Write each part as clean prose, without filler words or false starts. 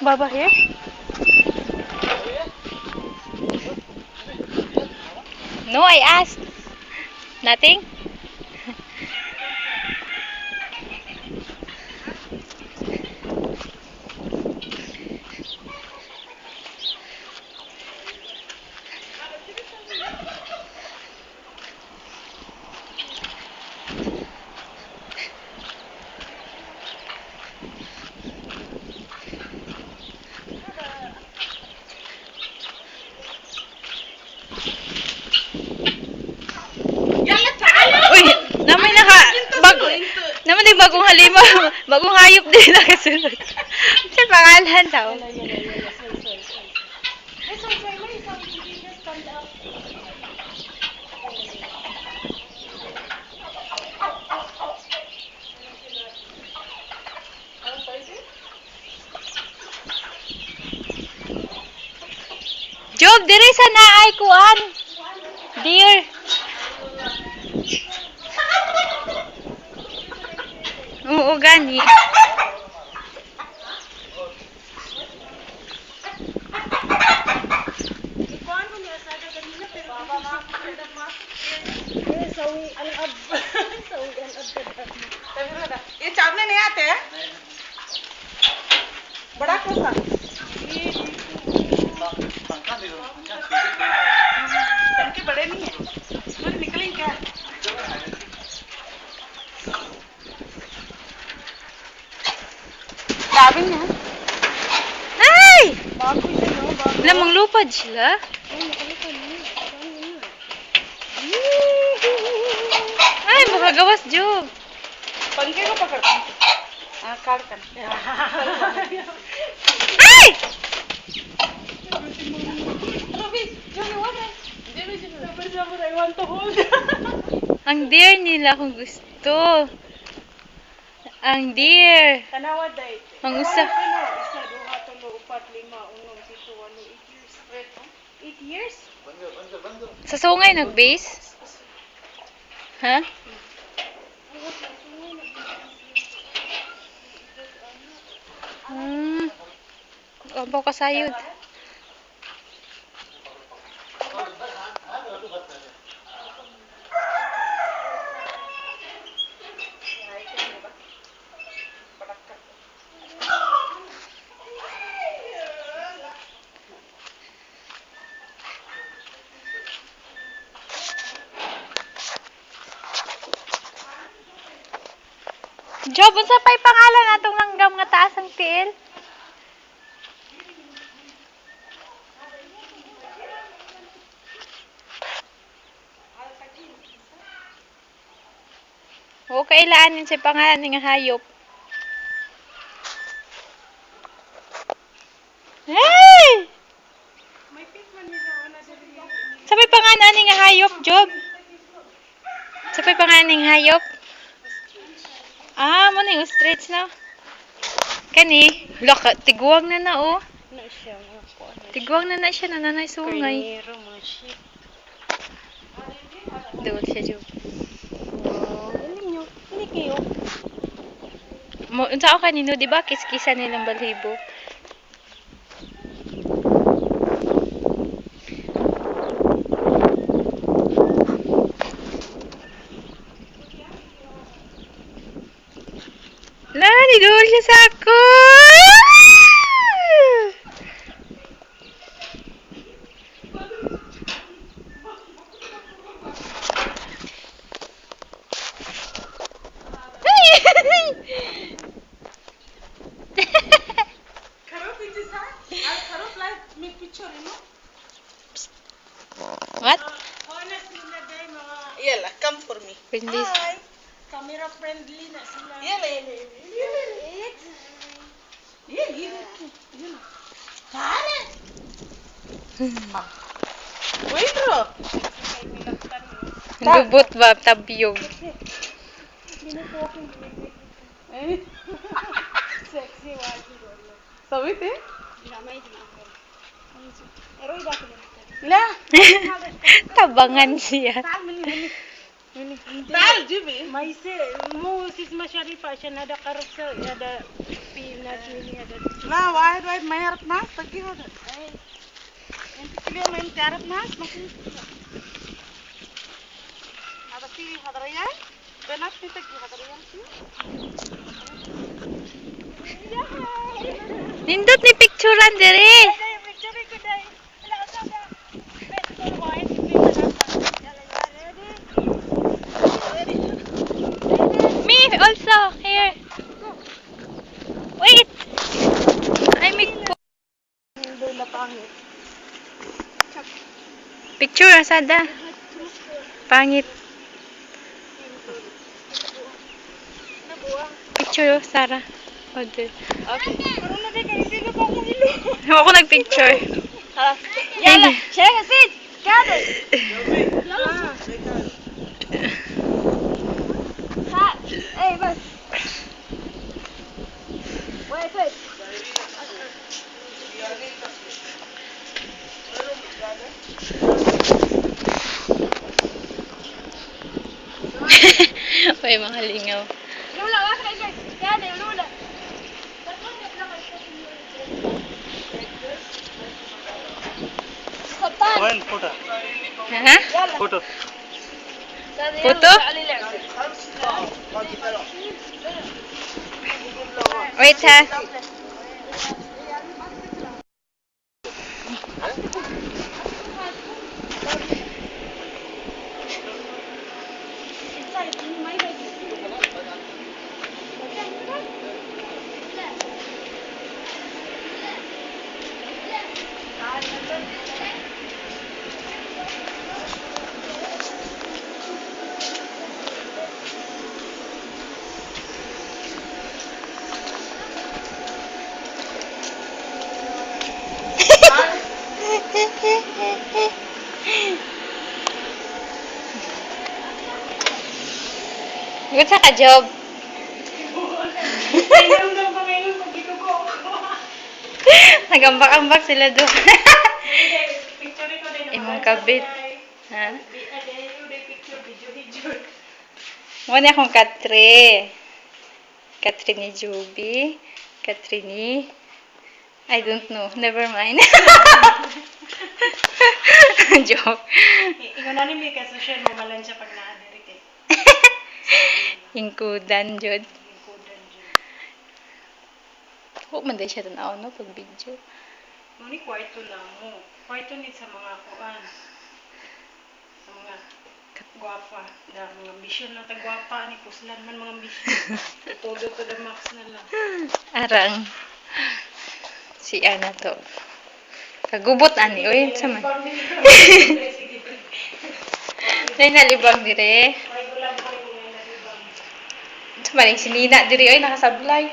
Baba here? No, I asked. Nothing? Uy, naman naman yung bagong halima, bagong hayop din na kasunod. Sa pangalan daw. Job, diri sa naay kuan. Dear. Oo, gani. ये चावल नहीं आते हैं बड़ा कोसा टंके बड़े नहीं है इसमें निकलेंगे क्या Dabing na. Ay! Bago yun, no? Bago. Lamang lupad sila. Ay, makagawas, Job. पंखे को पकड़ हाँ काट कर Ay! I want to hold. Ang dear nila kung gusto. Ang dear. Tanawa day. Ang usa. Isa, duha, tulo, upat, lima, unom, pito, walo, 8 years. 8 years? Sa sungay nag-base? Ha? Abaw ka sayod. Job, unsa pa'y pangalan atong langgam nga taas ang tiil? O kailaanin sa pangalan nga hayop. Hey! Sa pa'y pangalan nga hayop, Job? Sa pa'y pangalan nga hayop? Ah, mo na yung ostrich na. Kani, laka, tiguang na na, oh. Tiguang na na siya, nananay sungay. Doon siya, Job. Ini kayo. Unsa ako kanino, di ba? Kiskisa nilang balhibo. Lani, doon siya sa ako! What? Yala, come for me. Friendly. Hi. Camera friendly na sila. Yala. Yala. Kare. Wait, bro. Lubot ba? Tabyog. Sexy waji. Sawit eh? La. Tabangan siya. Tal, Jibi. Maise, mo sis masyarifa siya nada karot sa ada pinas ini ada. La, why mayarap nas tagi hada. Ay. Enti kiliya main tiarap nas makin. Ada si hadraya. Benak ni tagi hadraya si. Nindot ni picturean diri. Picture ko dai. Ala ada. Betul wise Me also here. Wait. I make Hindi na pangit. picture asada. Pangit. Nabuang. Picture Sarah. Order. Okay. Karon na kay sino pa akong ilo. Ako nagpicture. Yala, share sit. Gather. Ha. Hey, bas. Wait. Uy, mga lingaw. Lula, wag na guys. Gather, Lula. One photo. Ha? Photo. Photo? Wait ha. Good sa ka-job. Nagambak-ambak sila doon. Imong kabit. Ha? Mo ni akong katre. Katre ni Juby. Katre ni... I don't know. Never mind. Joke. Ikaw na ni may kasosyan mo malan siya pag naadiri kay. Ingkudan, Jod. Ikudan dyan. Huwag man din siya tanaw, no? Pag video. Ngunit kwarto lang mo. Kwarto ni sa mga kuan. Sa mga guwapa. Da, mga ambisyon na tagwapa ni puslan man mga ambisyon. Todo to the max na lang. Arang. Si Ana to. Kagubot ani. Uy, sa man. Nay nalibang dire. Sa maning sinina dire. Uy, nakasablay.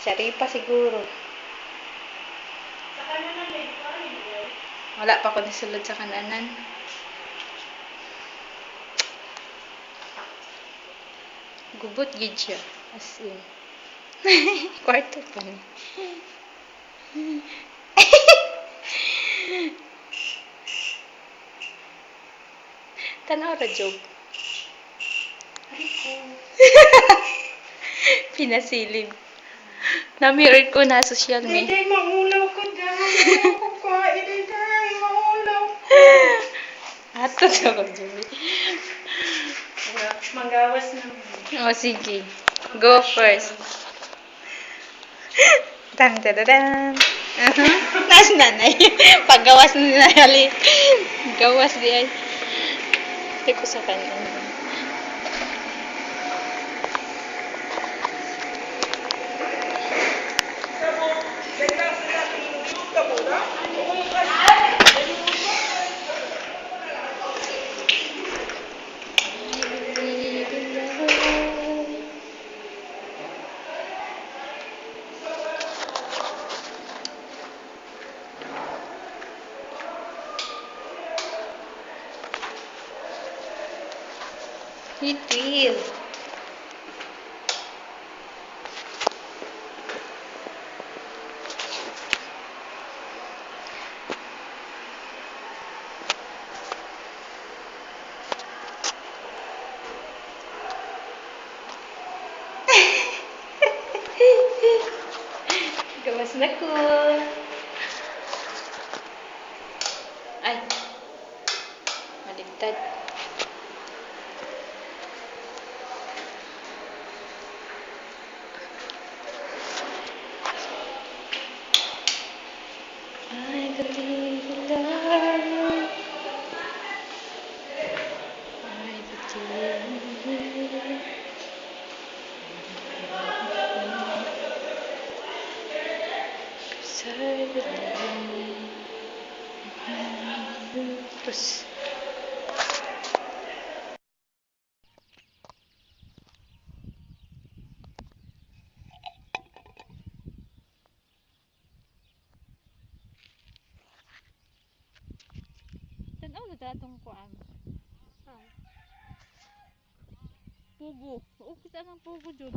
Sari pa siguro. Sa kananan din, parang hindi. Wala pa ko nasulod sa kananan. Gubot gid siya. As in. Kwarto pa ni. Tanaw ra job. Pinasilid. Na-mirror ko na social media. Iday, maulaw ko dahil. Ako ka, iday, maulaw ko. Ato sa ko, Julie. Manggawas na. O, sige. Go first. Tan, tan, tan. Nas nanay. Paggawas na nanay. Gawas di ay. Ito ko sa kanan. It will. Tapos na ko. Ay. Maligtad. I believe in love. I believe. I believe. Terus. Tanaw na datong kuan. Pugo. O kita ng pugo jud.